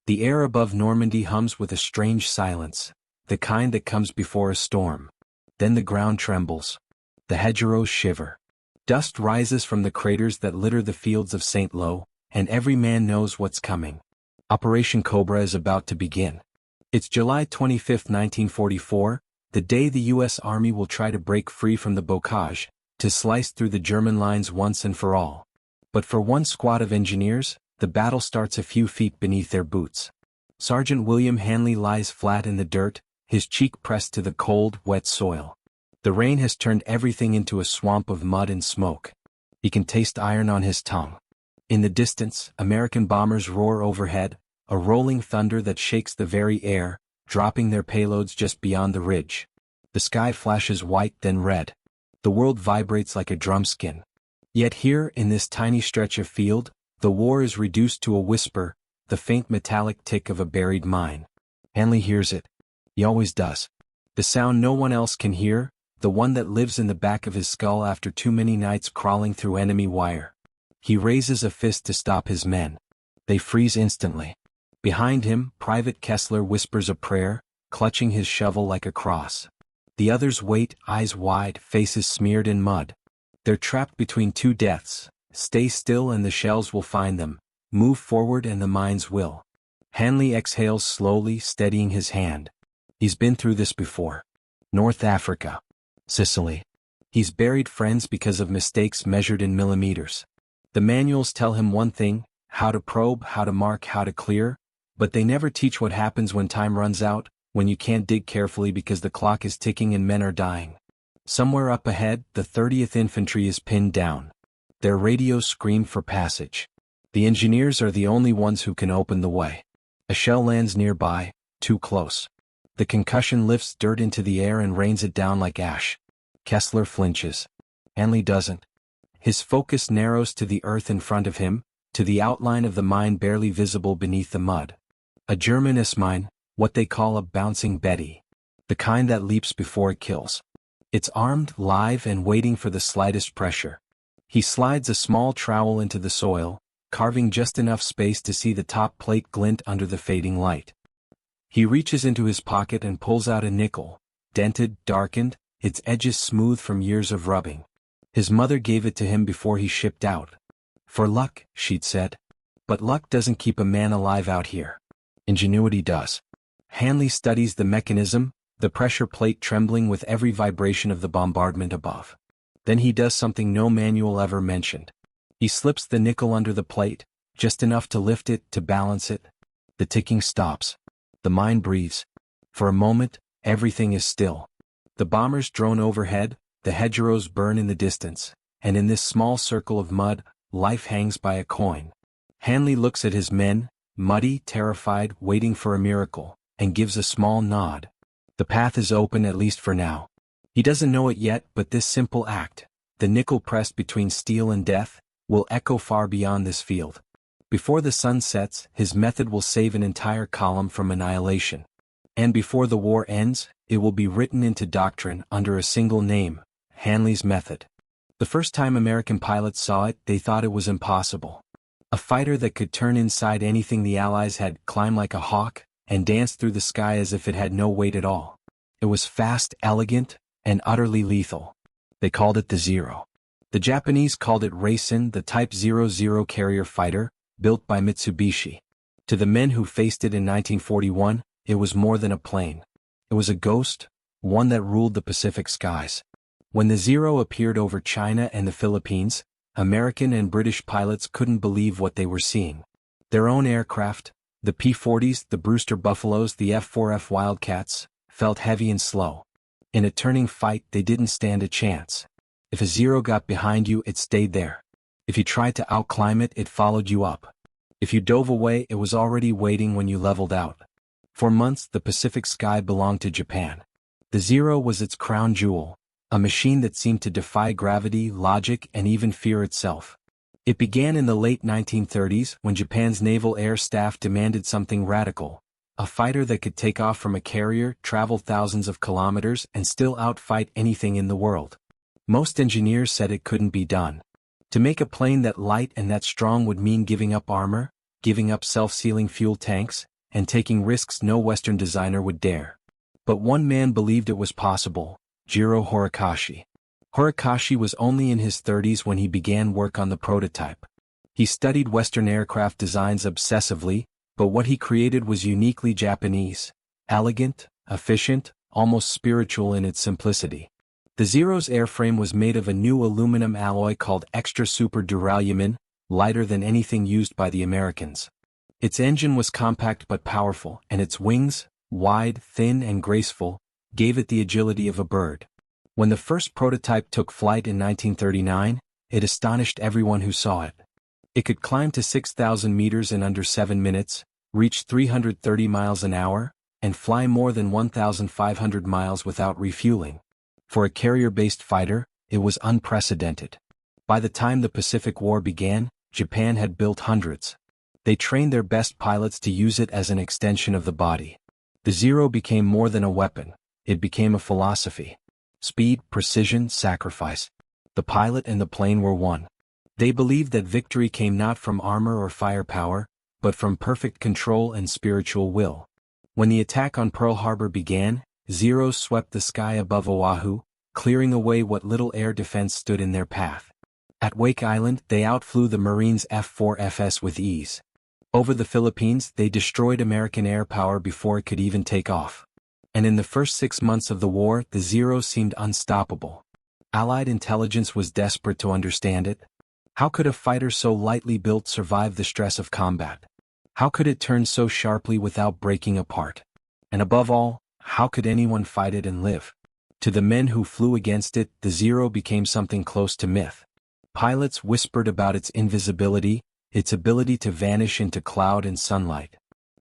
The air above Normandy hums with a strange silence, the kind that comes before a storm. Then the ground trembles. The hedgerows shiver. Dust rises from the craters that litter the fields of St. Lo, and every man knows what's coming. Operation Cobra is about to begin. It's July 25, 1944, the day the U.S. Army will try to break free from the bocage, to slice through the German lines once and for all. But for one squad of engineers, the battle starts a few feet beneath their boots. Sergeant William Hanley lies flat in the dirt, his cheek pressed to the cold, wet soil. The rain has turned everything into a swamp of mud and smoke. He can taste iron on his tongue. In the distance, American bombers roar overhead, a rolling thunder that shakes the very air, dropping their payloads just beyond the ridge. The sky flashes white then red. The world vibrates like a drumskin. Yet here, in this tiny stretch of field, the war is reduced to a whisper, the faint metallic tick of a buried mine. Hanley hears it. He always does. The sound no one else can hear, the one that lives in the back of his skull after too many nights crawling through enemy wire. He raises a fist to stop his men. They freeze instantly. Behind him, Private Kessler whispers a prayer, clutching his shovel like a cross. The others wait, eyes wide, faces smeared in mud. They're trapped between two deaths. Stay still and the shells will find them. Move forward and the mines will. Hanley exhales slowly, steadying his hand. He's been through this before. North Africa. Sicily. He's buried friends because of mistakes measured in millimeters. The manuals tell him one thing, how to probe, how to mark, how to clear, but they never teach what happens when time runs out, when you can't dig carefully because the clock is ticking and men are dying. Somewhere up ahead, the 30th Infantry is pinned down. Their radios scream for passage. The engineers are the only ones who can open the way. A shell lands nearby, too close. The concussion lifts dirt into the air and rains it down like ash. Kessler flinches. Hanley doesn't. His focus narrows to the earth in front of him, to the outline of the mine barely visible beneath the mud. A German S-mine, what they call a bouncing Betty. The kind that leaps before it kills. It's armed, live, and waiting for the slightest pressure. He slides a small trowel into the soil, carving just enough space to see the top plate glint under the fading light. He reaches into his pocket and pulls out a nickel, dented, darkened, its edges smooth from years of rubbing. His mother gave it to him before he shipped out. For luck, she'd said. But luck doesn't keep a man alive out here. Ingenuity does. Hanley studies the mechanism, the pressure plate trembling with every vibration of the bombardment above. Then he does something no manual ever mentioned. He slips the nickel under the plate, just enough to lift it, to balance it. The ticking stops. The mine breathes. For a moment, everything is still. The bombers drone overhead, the hedgerows burn in the distance, and in this small circle of mud, life hangs by a coin. Hanley looks at his men, muddy, terrified, waiting for a miracle, and gives a small nod. The path is open at least for now. He doesn't know it yet, but this simple act, the nickel pressed between steel and death, will echo far beyond this field. Before the sun sets, his method will save an entire column from annihilation. And before the war ends, it will be written into doctrine under a single name, Hanley's method. The first time American pilots saw it, they thought it was impossible. A fighter that could turn inside anything the Allies had, climb like a hawk, and dance through the sky as if it had no weight at all. It was fast, elegant, and utterly lethal. They called it the Zero. The Japanese called it Racing, the Type 00 carrier fighter, built by Mitsubishi. To the men who faced it in 1941, it was more than a plane. It was a ghost, one that ruled the Pacific skies. When the Zero appeared over China and the Philippines, American and British pilots couldn't believe what they were seeing. Their own aircraft, the P-40s, the Brewster Buffaloes, the F4F Wildcats, felt heavy and slow. In a turning fight, they didn't stand a chance. If a Zero got behind you, it stayed there. If you tried to outclimb it, it followed you up. If you dove away, it was already waiting when you leveled out. For months, the Pacific sky belonged to Japan. The Zero was its crown jewel, a machine that seemed to defy gravity, logic, and even fear itself. It began in the late 1930s when Japan's Naval Air Staff demanded something radical. A fighter that could take off from a carrier, travel thousands of kilometers, and still outfight anything in the world. Most engineers said it couldn't be done. To make a plane that light and that strong would mean giving up armor, giving up self-sealing fuel tanks, and taking risks no Western designer would dare. But one man believed it was possible: Jiro Horikoshi. Horikoshi was only in his 30s when he began work on the prototype. He studied Western aircraft designs obsessively, but what he created was uniquely Japanese, elegant, efficient, almost spiritual in its simplicity. The Zero's airframe was made of a new aluminum alloy called extra super duralumin, lighter than anything used by the Americans. Its engine was compact but powerful, and its wings, wide, thin and graceful, gave it the agility of a bird. When the first prototype took flight in 1939, it astonished everyone who saw it. It could climb to 6,000 meters in under 7 minutes, reach 330 miles an hour, and fly more than 1,500 miles without refueling. For a carrier-based fighter, it was unprecedented. By the time the Pacific War began, Japan had built hundreds. They trained their best pilots to use it as an extension of the body. The Zero became more than a weapon, it became a philosophy. Speed, precision, sacrifice. The pilot and the plane were one. They believed that victory came not from armor or firepower, but from perfect control and spiritual will. When the attack on Pearl Harbor began, Zeros swept the sky above Oahu, clearing away what little air defense stood in their path. At Wake Island, they outflew the Marines' F4Fs with ease. Over the Philippines, they destroyed American air power before it could even take off. And in the first 6 months of the war, the Zero seemed unstoppable. Allied intelligence was desperate to understand it. How could a fighter so lightly built survive the stress of combat? How could it turn so sharply without breaking apart? And above all, how could anyone fight it and live? To the men who flew against it, the Zero became something close to myth. Pilots whispered about its invisibility, its ability to vanish into cloud and sunlight.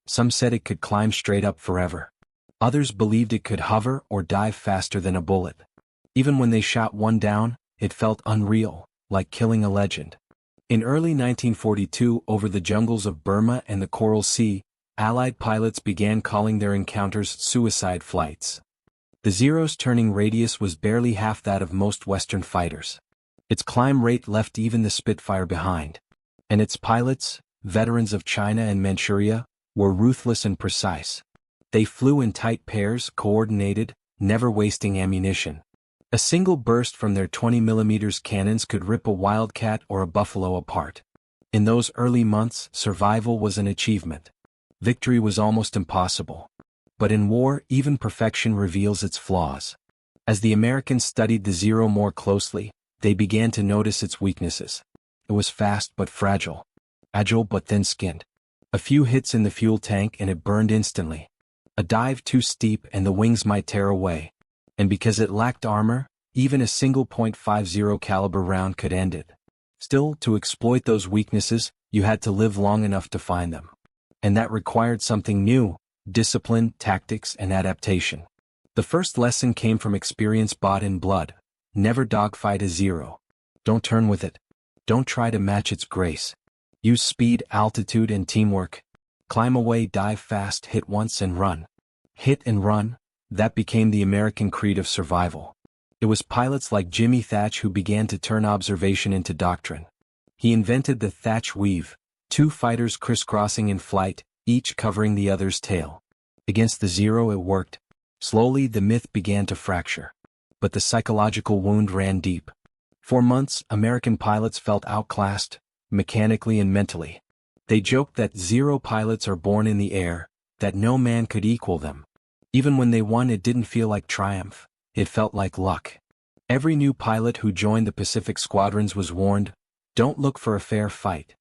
Some said it could climb straight up forever. Others believed it could hover or dive faster than a bullet. Even when they shot one down, it felt unreal, like killing a legend. In early 1942, over the jungles of Burma and the Coral Sea, Allied pilots began calling their encounters suicide flights. The Zero's turning radius was barely half that of most Western fighters. Its climb rate left even the Spitfire behind. And its pilots, veterans of China and Manchuria, were ruthless and precise. They flew in tight pairs, coordinated, never wasting ammunition. A single burst from their 20mm cannons could rip a Wildcat or a Buffalo apart. In those early months, survival was an achievement. Victory was almost impossible. But in war, even perfection reveals its flaws. As the Americans studied the Zero more closely, they began to notice its weaknesses. It was fast but fragile, agile but thin-skinned. A few hits in the fuel tank and it burned instantly. A dive too steep and the wings might tear away. And because it lacked armor, even a single .50 caliber round could end it. Still, to exploit those weaknesses, you had to live long enough to find them. And that required something new: discipline, tactics, and adaptation. The first lesson came from experience bought in blood. Never dogfight a Zero. Don't turn with it. Don't try to match its grace. Use speed, altitude, and teamwork. Climb away, dive fast, hit once and run. Hit and run, that became the American creed of survival. It was pilots like Jimmy Thach who began to turn observation into doctrine. He invented the Thach Weave, 2 fighters crisscrossing in flight, each covering the other's tail. Against the Zero it worked. Slowly the myth began to fracture. But the psychological wound ran deep. For months, American pilots felt outclassed, mechanically and mentally. They joked that Zero pilots are born in the air, that no man could equal them. Even when they won, it didn't feel like triumph, it felt like luck. Every new pilot who joined the Pacific squadrons was warned, don't look for a fair fight.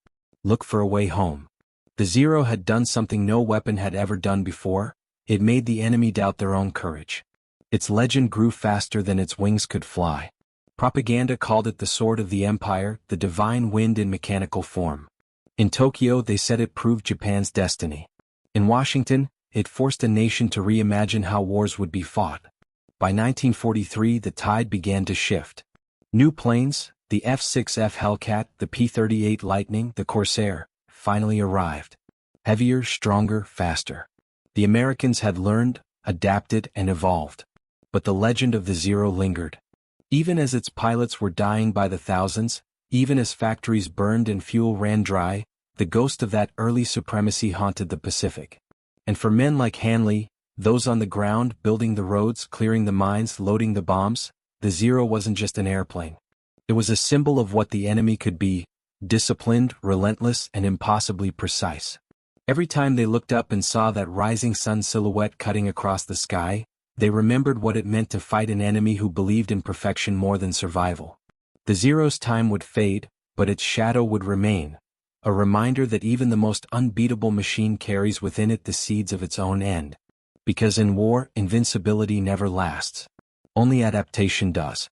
Look for a way home. The Zero had done something no weapon had ever done before. It made the enemy doubt their own courage. Its legend grew faster than its wings could fly. Propaganda called it the sword of the empire, the divine wind in mechanical form. In Tokyo, they said it proved Japan's destiny. In Washington, it forced a nation to reimagine how wars would be fought. By 1943, the tide began to shift. New planes, the F4F Hellcat, the P-38 Lightning, the Corsair, finally arrived. Heavier, stronger, faster. The Americans had learned, adapted, and evolved. But the legend of the Zero lingered. Even as its pilots were dying by the thousands, even as factories burned and fuel ran dry, the ghost of that early supremacy haunted the Pacific. And for men like Hanley, those on the ground building the roads, clearing the mines, loading the bombs, the Zero wasn't just an airplane. It was a symbol of what the enemy could be: disciplined, relentless, and impossibly precise. Every time they looked up and saw that rising sun silhouette cutting across the sky, they remembered what it meant to fight an enemy who believed in perfection more than survival. The Zero's time would fade, but its shadow would remain, a reminder that even the most unbeatable machine carries within it the seeds of its own end. Because in war, invincibility never lasts. Only adaptation does.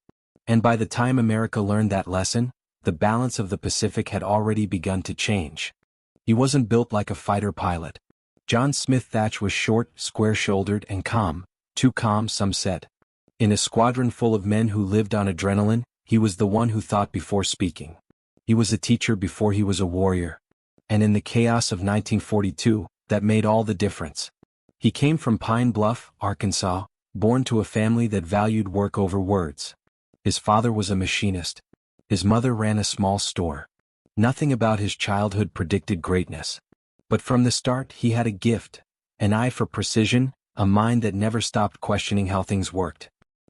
And by the time America learned that lesson, the balance of the Pacific had already begun to change. He wasn't built like a fighter pilot. John Smith Thach was short, square-shouldered, and calm, too calm, some said. In a squadron full of men who lived on adrenaline, he was the one who thought before speaking. He was a teacher before he was a warrior. And in the chaos of 1942, that made all the difference. He came from Pine Bluff, Arkansas, born to a family that valued work over words. His father was a machinist. His mother ran a small store. Nothing about his childhood predicted greatness. But from the start he had a gift, an eye for precision, a mind that never stopped questioning how things worked.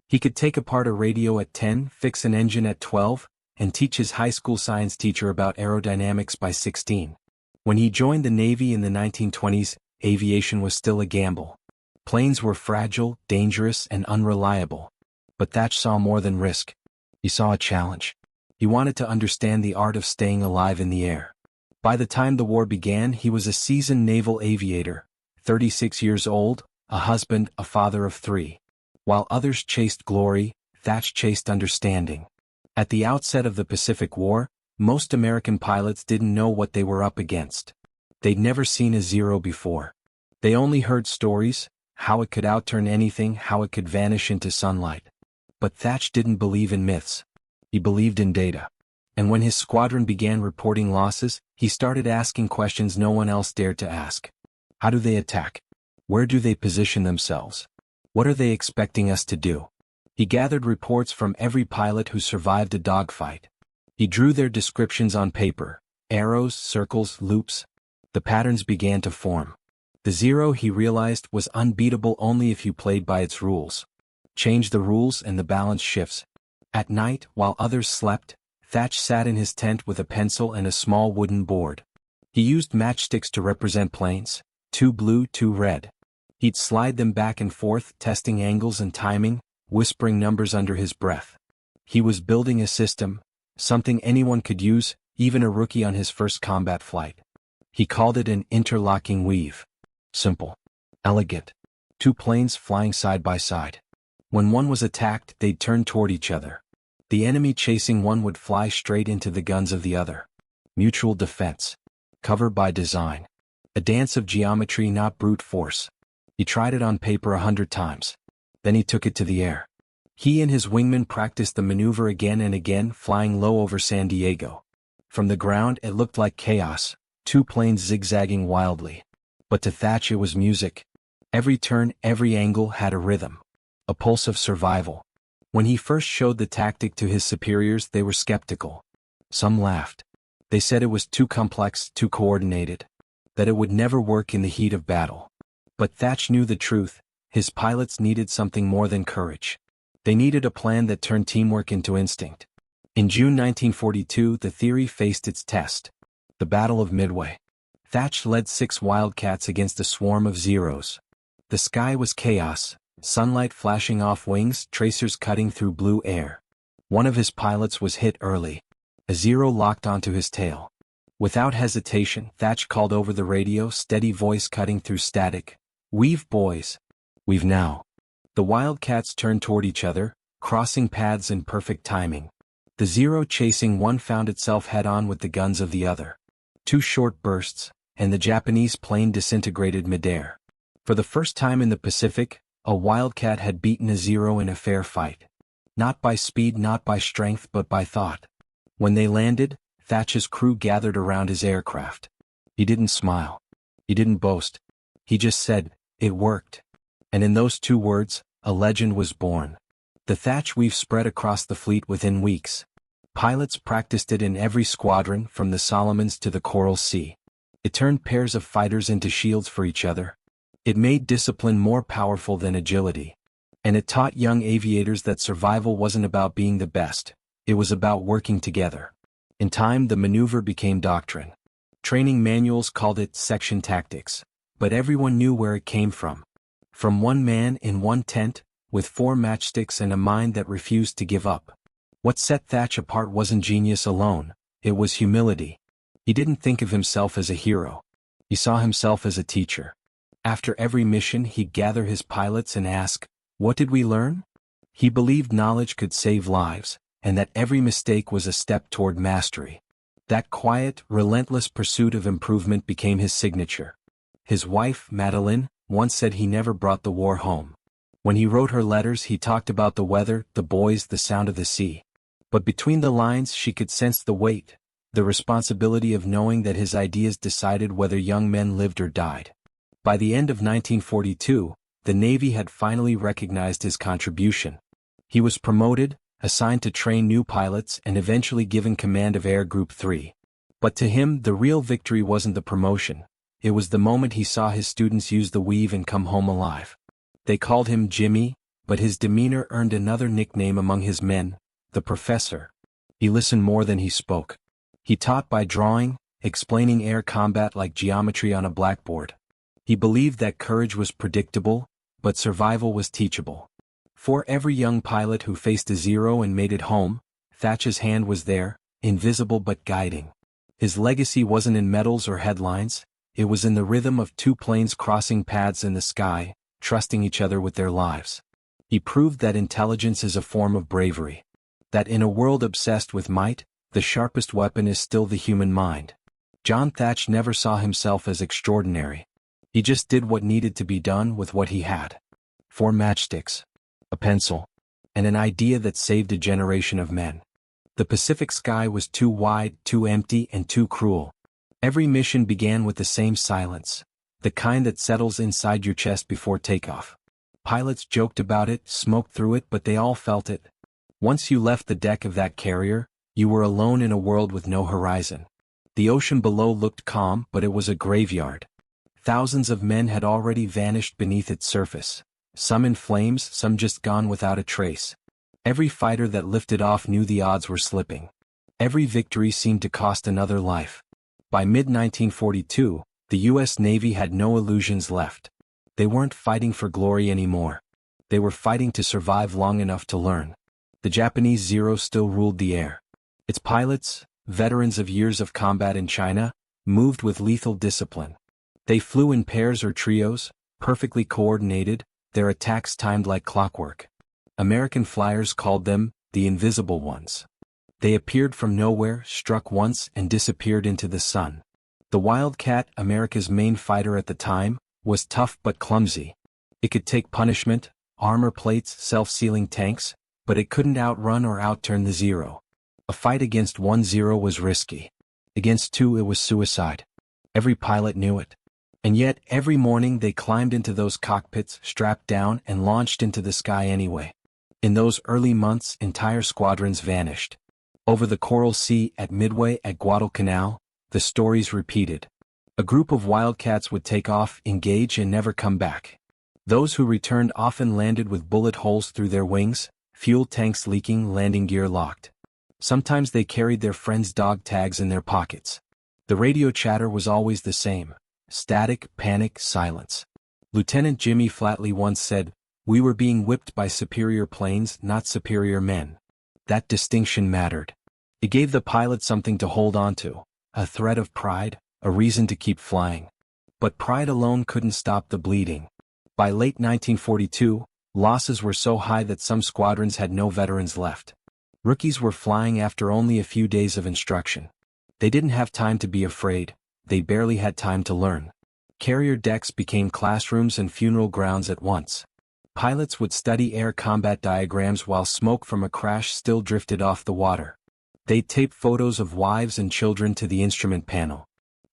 He could take apart a radio at 10, fix an engine at 12, and teach his high school science teacher about aerodynamics by 16. When he joined the Navy in the 1920s, aviation was still a gamble. Planes were fragile, dangerous, and unreliable. But Thach saw more than risk. He saw a challenge. He wanted to understand the art of staying alive in the air. By the time the war began, he was a seasoned naval aviator, 36 years old, a husband, a father of 3. While others chased glory, Thach chased understanding. At the outset of the Pacific War, most American pilots didn't know what they were up against. They'd never seen a Zero before. They only heard stories, how it could outturn anything, how it could vanish into sunlight. But Thach didn't believe in myths. He believed in data. And when his squadron began reporting losses, he started asking questions no one else dared to ask. How do they attack? Where do they position themselves? What are they expecting us to do? He gathered reports from every pilot who survived a dogfight. He drew their descriptions on paper: arrows, circles, loops. The patterns began to form. The Zero, he realized, was unbeatable only if you played by its rules. Change the rules and the balance shifts. At night, while others slept, Thach sat in his tent with a pencil and a small wooden board. He used matchsticks to represent planes, 2 blue, 2 red. He'd slide them back and forth, testing angles and timing, whispering numbers under his breath. He was building a system, something anyone could use, even a rookie on his first combat flight. He called it an interlocking weave. Simple. Elegant. 2 planes flying side by side. When one was attacked, they'd turn toward each other. The enemy chasing one would fly straight into the guns of the other. Mutual defense. Cover by design. A dance of geometry, not brute force. He tried it on paper 100 times. Then he took it to the air. He and his wingman practiced the maneuver again and again, flying low over San Diego. From the ground it looked like chaos, 2 planes zigzagging wildly. But to Thach it was music. Every turn, every angle had a rhythm. A pulse of survival. When he first showed the tactic to his superiors, they were skeptical. Some laughed. They said it was too complex, too coordinated. That it would never work in the heat of battle. But Thach knew the truth. His pilots needed something more than courage. They needed a plan that turned teamwork into instinct. In June 1942, the theory faced its test. The Battle of Midway. Thach led 6 Wildcats against a swarm of Zeros. The sky was chaos, sunlight flashing off wings, tracers cutting through blue air. One of his pilots was hit early. A Zero locked onto his tail. Without hesitation, Thach called over the radio, steady voice cutting through static. "Weave, boys. Weave now." The Wildcats turned toward each other, crossing paths in perfect timing. The Zero chasing one found itself head-on with the guns of the other. 2 short bursts, and the Japanese plane disintegrated midair. For the first time in the Pacific, a Wildcat had beaten a Zero in a fair fight. Not by speed, not by strength, but by thought. When they landed, Thach's crew gathered around his aircraft. He didn't smile. He didn't boast. He just said, "It worked." And in those 2 words, a legend was born. The Thach Weave spread across the fleet within weeks. Pilots practiced it in every squadron, from the Solomons to the Coral Sea. It turned pairs of fighters into shields for each other. It made discipline more powerful than agility. And it taught young aviators that survival wasn't about being the best, it was about working together. In time, the maneuver became doctrine. Training manuals called it section tactics, but everyone knew where it came from. From one man in one tent, with 4 matchsticks and a mind that refused to give up. What set Thach apart wasn't genius alone, it was humility. He didn't think of himself as a hero. He saw himself as a teacher. After every mission, he'd gather his pilots and ask, "What did we learn?" He believed knowledge could save lives, and that every mistake was a step toward mastery. That quiet, relentless pursuit of improvement became his signature. His wife, Madeline, once said he never brought the war home. When he wrote her letters, he talked about the weather, the boys, the sound of the sea. But between the lines, she could sense the weight, the responsibility of knowing that his ideas decided whether young men lived or died. By the end of 1942, the Navy had finally recognized his contribution. He was promoted, assigned to train new pilots, and eventually given command of Air Group 3. But to him, the real victory wasn't the promotion. It was the moment he saw his students use the weave and come home alive. They called him Jimmy, but his demeanor earned another nickname among his men, the Professor. He listened more than he spoke. He taught by drawing, explaining air combat like geometry on a blackboard. He believed that courage was predictable, but survival was teachable. For every young pilot who faced a zero and made it home, Thach's hand was there, invisible but guiding. His legacy wasn't in medals or headlines, it was in the rhythm of 2 planes crossing paths in the sky, trusting each other with their lives. He proved that intelligence is a form of bravery. That in a world obsessed with might, the sharpest weapon is still the human mind. John Thach never saw himself as extraordinary. He just did what needed to be done with what he had. 4 matchsticks, a pencil, and an idea that saved a generation of men. The Pacific sky was too wide, too empty, and too cruel. Every mission began with the same silence, the kind that settles inside your chest before takeoff. Pilots joked about it, smoked through it, but they all felt it. Once you left the deck of that carrier, you were alone in a world with no horizon. The ocean below looked calm, but it was a graveyard. Thousands of men had already vanished beneath its surface, some in flames, some just gone without a trace. Every fighter that lifted off knew the odds were slipping. Every victory seemed to cost another life. By mid-1942, the U.S. Navy had no illusions left. They weren't fighting for glory anymore. They were fighting to survive long enough to learn. The Japanese Zero still ruled the air. Its pilots, veterans of years of combat in China, moved with lethal discipline. They flew in pairs or trios, perfectly coordinated, their attacks timed like clockwork. American flyers called them the Invisible Ones. They appeared from nowhere, struck once, and disappeared into the sun. The Wildcat, America's main fighter at the time, was tough but clumsy. It could take punishment, armor plates, self-sealing tanks, but it couldn't outrun or outturn the Zero. A fight against 1 Zero was risky. Against 2 it was suicide. Every pilot knew it. And yet, every morning they climbed into those cockpits, strapped down, and launched into the sky anyway. In those early months, entire squadrons vanished. Over the Coral Sea, at Midway, at Guadalcanal, the stories repeated. A group of Wildcats would take off, engage, and never come back. Those who returned often landed with bullet holes through their wings, fuel tanks leaking, landing gear locked. Sometimes they carried their friends' dog tags in their pockets. The radio chatter was always the same. Static, panic, silence. Lieutenant Jimmy Flatley once said, "We were being whipped by superior planes, not superior men." That distinction mattered. It gave the pilot something to hold on to, a thread of pride, a reason to keep flying. But pride alone couldn't stop the bleeding. By late 1942, losses were so high that some squadrons had no veterans left. Rookies were flying after only a few days of instruction. They didn't have time to be afraid, they barely had time to learn. Carrier decks became classrooms and funeral grounds at once. Pilots would study air combat diagrams while smoke from a crash still drifted off the water. They'd tape photos of wives and children to the instrument panel.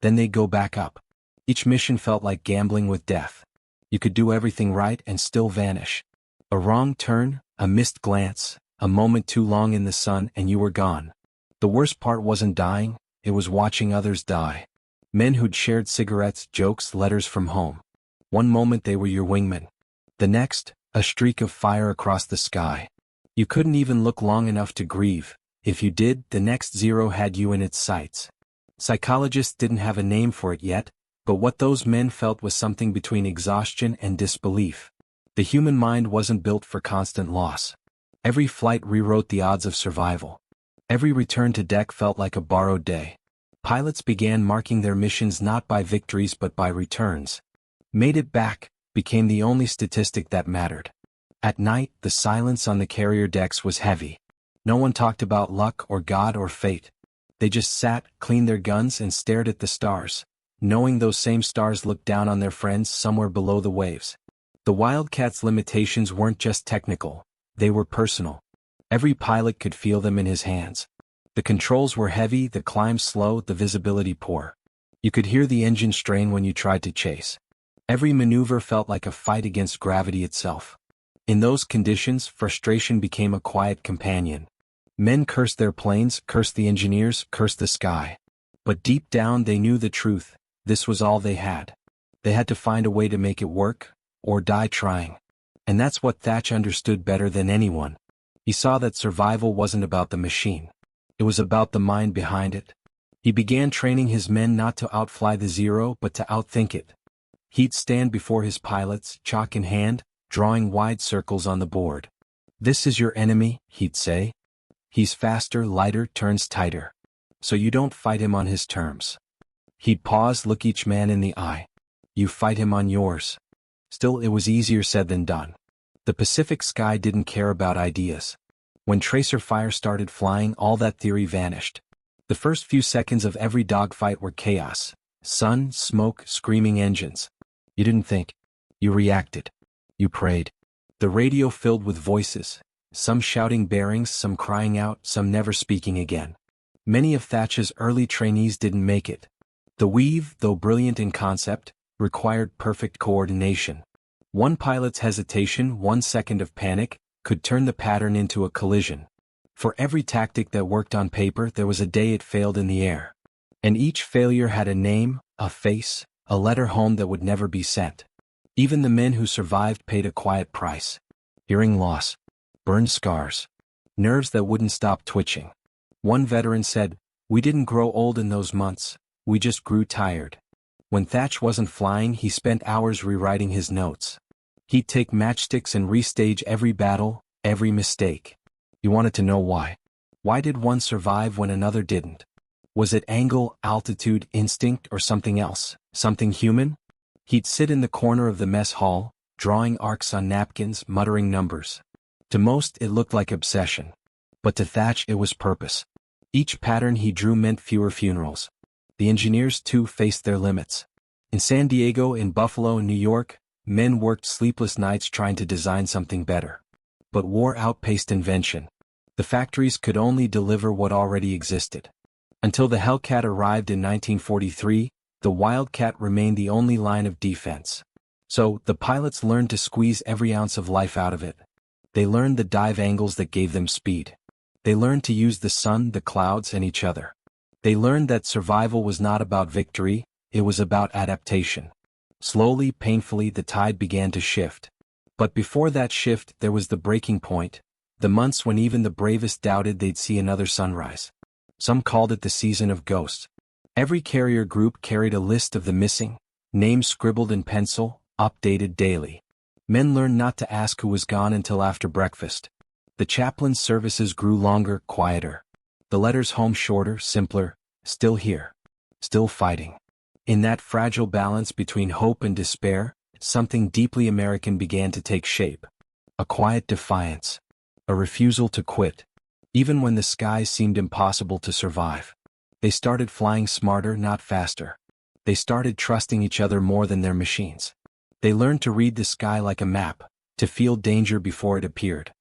Then they'd go back up. Each mission felt like gambling with death. You could do everything right and still vanish. A wrong turn, a missed glance, a moment too long in the sun, and you were gone. The worst part wasn't dying, it was watching others die. Men who'd shared cigarettes, jokes, letters from home. One moment they were your wingmen. The next, a streak of fire across the sky. You couldn't even look long enough to grieve. If you did, the next Zero had you in its sights. Psychologists didn't have a name for it yet, but what those men felt was something between exhaustion and disbelief. The human mind wasn't built for constant loss. Every flight rewrote the odds of survival. Every return to deck felt like a borrowed day. Pilots began marking their missions not by victories but by returns. Made it back became the only statistic that mattered. At night, the silence on the carrier decks was heavy. No one talked about luck or God or fate. They just sat, cleaned their guns and stared at the stars, knowing those same stars looked down on their friends somewhere below the waves. The Wildcat's limitations weren't just technical, they were personal. Every pilot could feel them in his hands. The controls were heavy, the climb slow, the visibility poor. You could hear the engine strain when you tried to chase. Every maneuver felt like a fight against gravity itself. In those conditions, frustration became a quiet companion. Men cursed their planes, cursed the engineers, cursed the sky. But deep down they knew the truth, this was all they had. They had to find a way to make it work, or die trying. And that's what Thach understood better than anyone. He saw that survival wasn't about the machine. It was about the mind behind it. He began training his men not to outfly the Zero but to outthink it. He'd stand before his pilots, chalk in hand, drawing wide circles on the board. "This is your enemy," he'd say. "He's faster, lighter, turns tighter. So you don't fight him on his terms." He'd pause, look each man in the eye. "You fight him on yours." Still, it was easier said than done. The Pacific sky didn't care about ideas. When tracer fire started flying, all that theory vanished. The first few seconds of every dogfight were chaos. Sun, smoke, screaming engines. You didn't think. You reacted. You prayed. The radio filled with voices, some shouting bearings, some crying out, some never speaking again. Many of Thach's early trainees didn't make it. The Weave, though brilliant in concept, required perfect coordination. One pilot's hesitation, 1 second of panic, could turn the pattern into a collision. For every tactic that worked on paper, there was a day it failed in the air. And each failure had a name, a face, a letter home that would never be sent. Even the men who survived paid a quiet price. Hearing loss. Burned scars. Nerves that wouldn't stop twitching. One veteran said, "We didn't grow old in those months, we just grew tired." When Thach wasn't flying, he spent hours rewriting his notes. He'd take matchsticks and restage every battle, every mistake. You wanted to know why. Why did one survive when another didn't? Was it angle, altitude, instinct, or something else? Something human? He'd sit in the corner of the mess hall, drawing arcs on napkins, muttering numbers. To most, it looked like obsession. But to Thach, it was purpose. Each pattern he drew meant fewer funerals. The engineers, too, faced their limits. In San Diego, in Buffalo, and New York, men worked sleepless nights trying to design something better. But war outpaced invention. The factories could only deliver what already existed. Until the Hellcat arrived in 1943, the Wildcat remained the only line of defense. So, the pilots learned to squeeze every ounce of life out of it. They learned the dive angles that gave them speed. They learned to use the sun, the clouds, and each other. They learned that survival was not about victory, it was about adaptation. Slowly, painfully, the tide began to shift. But before that shift, there was the breaking point, the months when even the bravest doubted they'd see another sunrise. Some called it the season of ghosts. Every carrier group carried a list of the missing, names scribbled in pencil, updated daily. Men learned not to ask who was gone until after breakfast. The chaplain's services grew longer, quieter. The letters home shorter, simpler, still here. Still fighting. In that fragile balance between hope and despair, something deeply American began to take shape. A quiet defiance. A refusal to quit. Even when the skies seemed impossible to survive. They started flying smarter, not faster. They started trusting each other more than their machines. They learned to read the sky like a map, to feel danger before it appeared.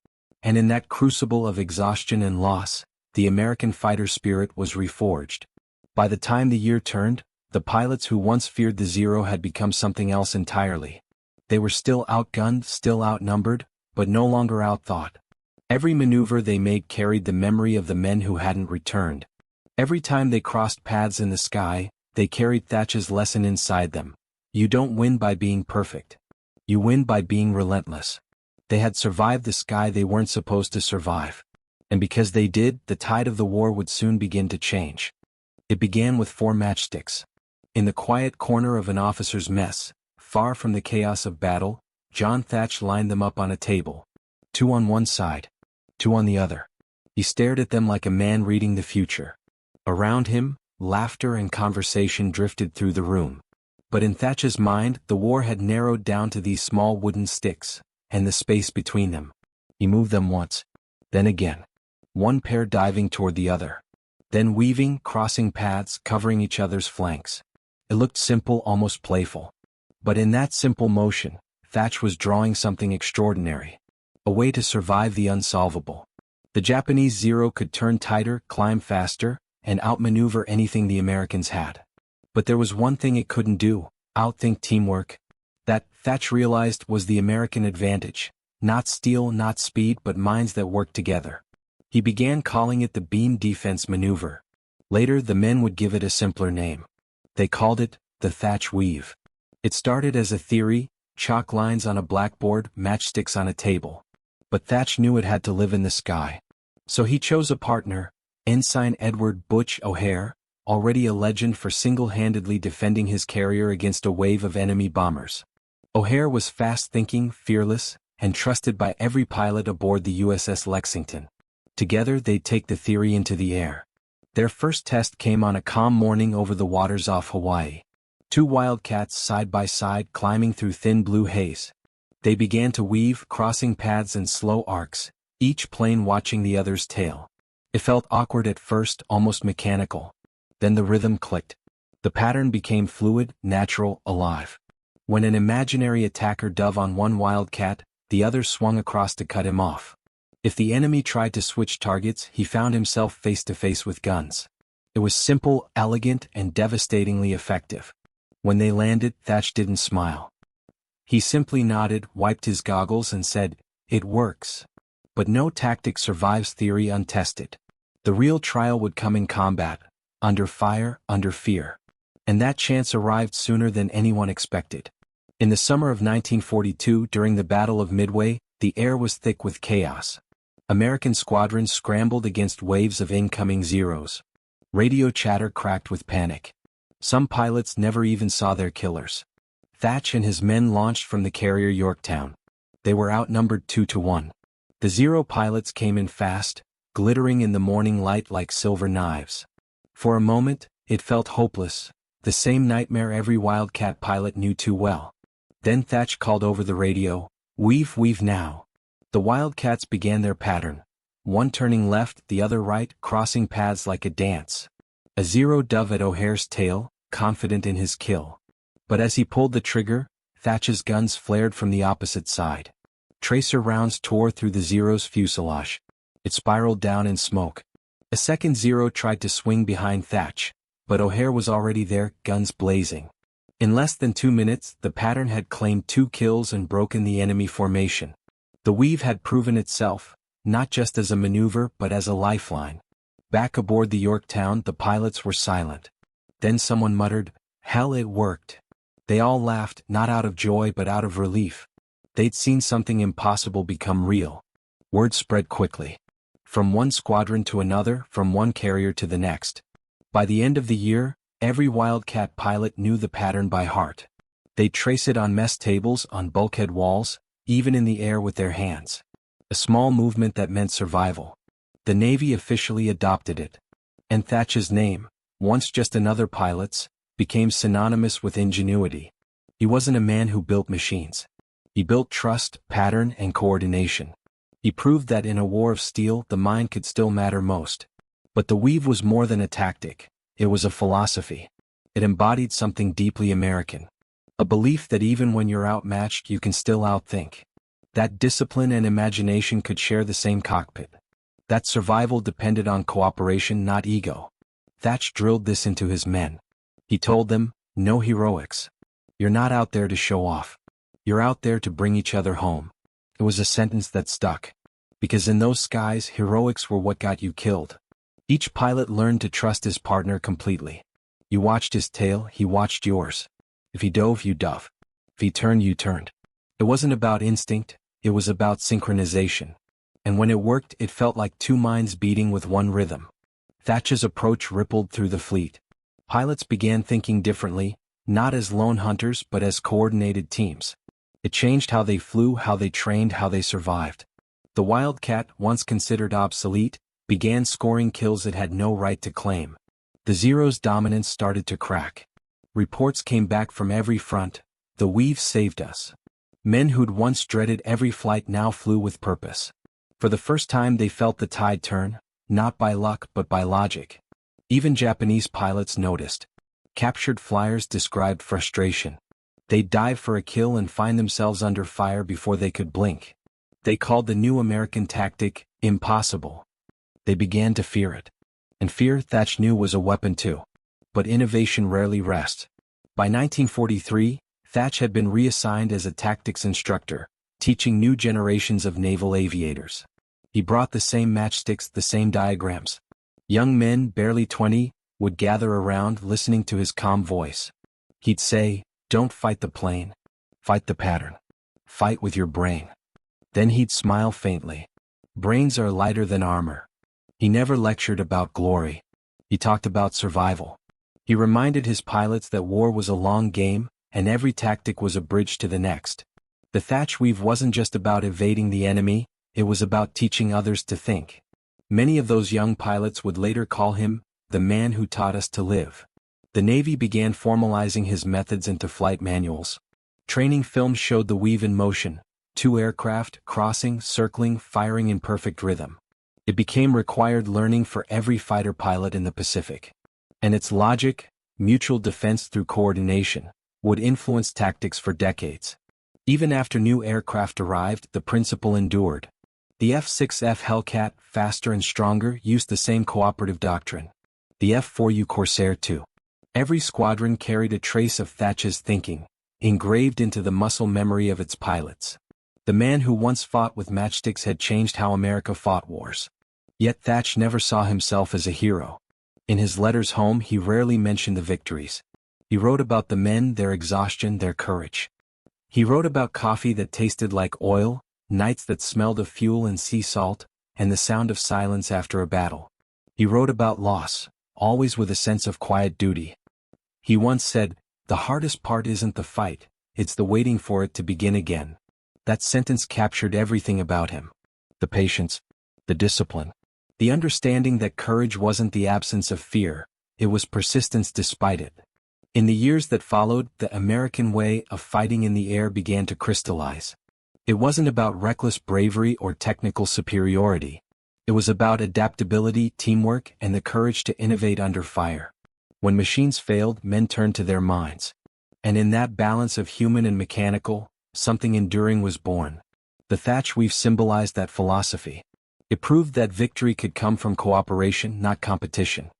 And in that crucible of exhaustion and loss, the American fighter spirit was reforged. By the time the year turned, the pilots who once feared the Zero had become something else entirely. They were still outgunned, still outnumbered, but no longer outthought. Every maneuver they made carried the memory of the men who hadn't returned. Every time they crossed paths in the sky, they carried Thach's lesson inside them. You don't win by being perfect. You win by being relentless. They had survived the sky they weren't supposed to survive. And because they did, the tide of the war would soon begin to change. It began with 4 matchsticks. In the quiet corner of an officer's mess, far from the chaos of battle, John Thach lined them up on a table. 2 on one side, 2 on the other. He stared at them like a man reading the future. Around him, laughter and conversation drifted through the room. But in Thach's mind, the war had narrowed down to these small wooden sticks, and the space between them. He moved them once, then again. One pair diving toward the other. Then weaving, crossing paths, covering each other's flanks. It looked simple, almost playful. But in that simple motion, Thach was drawing something extraordinary. A way to survive the unsolvable. The Japanese Zero could turn tighter, climb faster, and outmaneuver anything the Americans had. But there was one thing it couldn't do: outthink teamwork. That, Thach realized, was the American advantage. Not steel, not speed, but minds that worked together. He began calling it the beam defense maneuver. Later the men would give it a simpler name. They called it the Thach Weave. It started as a theory, chalk lines on a blackboard, matchsticks on a table. But Thach knew it had to live in the sky. So he chose a partner, Ensign Edward Butch O'Hare, already a legend for single-handedly defending his carrier against a wave of enemy bombers. O'Hare was fast-thinking, fearless, and trusted by every pilot aboard the USS Lexington. Together they'd take the theory into the air. Their first test came on a calm morning over the waters off Hawaii. 2 Wildcats side by side climbing through thin blue haze. They began to weave, crossing paths in slow arcs, each plane watching the other's tail. It felt awkward at first, almost mechanical. Then the rhythm clicked. The pattern became fluid, natural, alive. When an imaginary attacker dove on one Wildcat, the other swung across to cut him off. If the enemy tried to switch targets, he found himself face to face with guns. It was simple, elegant, and devastatingly effective. When they landed, Thach didn't smile. He simply nodded, wiped his goggles, and said, "It works." But no tactic survives theory untested. The real trial would come in combat, under fire, under fear. And that chance arrived sooner than anyone expected. In the summer of 1942, during the Battle of Midway, the air was thick with chaos. American squadrons scrambled against waves of incoming Zeros. Radio chatter cracked with panic. Some pilots never even saw their killers. Thach and his men launched from the carrier Yorktown. They were outnumbered 2 to 1. The Zero pilots came in fast, glittering in the morning light like silver knives. For a moment, it felt hopeless, the same nightmare every Wildcat pilot knew too well. Then Thach called over the radio, "Weave, weave now." The Wildcats began their pattern. One turning left, the other right, crossing paths like a dance. A Zero dove at O'Hare's tail, confident in his kill. But as he pulled the trigger, Thach's guns flared from the opposite side. Tracer rounds tore through the Zero's fuselage. It spiraled down in smoke. A second Zero tried to swing behind Thach, but O'Hare was already there, guns blazing. In less than 2 minutes, the pattern had claimed 2 kills and broken the enemy formation. The Weave had proven itself, not just as a maneuver but as a lifeline. Back aboard the Yorktown, the pilots were silent. Then someone muttered, "Hell, it worked." They all laughed, not out of joy but out of relief. They'd seen something impossible become real. Word spread quickly. From one squadron to another, from one carrier to the next. By the end of the year, every Wildcat pilot knew the pattern by heart. They'd trace it on mess tables, on bulkhead walls, even in the air with their hands. A small movement that meant survival. The Navy officially adopted it. And Thach's name, once just another pilot's, became synonymous with ingenuity. He wasn't a man who built machines. He built trust, pattern, and coordination. He proved that in a war of steel, the mind could still matter most. But the Weave was more than a tactic. It was a philosophy. It embodied something deeply American. A belief that even when you're outmatched, you can still outthink. That discipline and imagination could share the same cockpit. That survival depended on cooperation, not ego. Thach drilled this into his men. He told them, "No heroics. You're not out there to show off. You're out there to bring each other home." It was a sentence that stuck. Because in those skies, heroics were what got you killed. Each pilot learned to trust his partner completely. You watched his tail, he watched yours. If he dove, you dove. If he turned, you turned. It wasn't about instinct, it was about synchronization. And when it worked, it felt like two minds beating with one rhythm. Thach's approach rippled through the fleet. Pilots began thinking differently, not as lone hunters but as coordinated teams. It changed how they flew, how they trained, how they survived. The Wildcat, once considered obsolete, began scoring kills it had no right to claim. The Zero's dominance started to crack. Reports came back from every front. The Weave saved us. Men who'd once dreaded every flight now flew with purpose. For the first time they felt the tide turn, not by luck but by logic. Even Japanese pilots noticed. Captured flyers described frustration. They'd dive for a kill and find themselves under fire before they could blink. They called the new American tactic, impossible. They began to fear it. And fear, Thach knew, was a weapon too. But innovation rarely rests. By 1943, Thach had been reassigned as a tactics instructor, teaching new generations of naval aviators. He brought the same matchsticks, the same diagrams. Young men, barely 20, would gather around listening to his calm voice. He'd say, "Don't fight the plane. Fight the pattern. Fight with your brain." Then he'd smile faintly. Brains are lighter than armor. He never lectured about glory. He talked about survival. He reminded his pilots that war was a long game, and every tactic was a bridge to the next. The Thach Weave wasn't just about evading the enemy, it was about teaching others to think. Many of those young pilots would later call him, the man who taught us to live. The Navy began formalizing his methods into flight manuals. Training films showed the Weave in motion, 2 aircraft, crossing, circling, firing in perfect rhythm. It became required learning for every fighter pilot in the Pacific. And its logic, mutual defense through coordination, would influence tactics for decades. Even after new aircraft arrived, the principle endured. The F4F Hellcat, faster and stronger, used the same cooperative doctrine. The F4U Corsair too. Every squadron carried a trace of Thach's thinking, engraved into the muscle memory of its pilots. The man who once fought with matchsticks had changed how America fought wars. Yet Thach never saw himself as a hero. In his letters home, he rarely mentioned the victories. He wrote about the men, their exhaustion, their courage. He wrote about coffee that tasted like oil, nights that smelled of fuel and sea salt, and the sound of silence after a battle. He wrote about loss, always with a sense of quiet duty. He once said, "The hardest part isn't the fight, it's the waiting for it to begin again." That sentence captured everything about him. The patience, the discipline, the understanding that courage wasn't the absence of fear, it was persistence despite it. In the years that followed, the American way of fighting in the air began to crystallize. It wasn't about reckless bravery or technical superiority. It was about adaptability, teamwork, and the courage to innovate under fire. When machines failed, men turned to their minds. And in that balance of human and mechanical, something enduring was born. The Thach Weave symbolized that philosophy. It proved that victory could come from cooperation, not competition.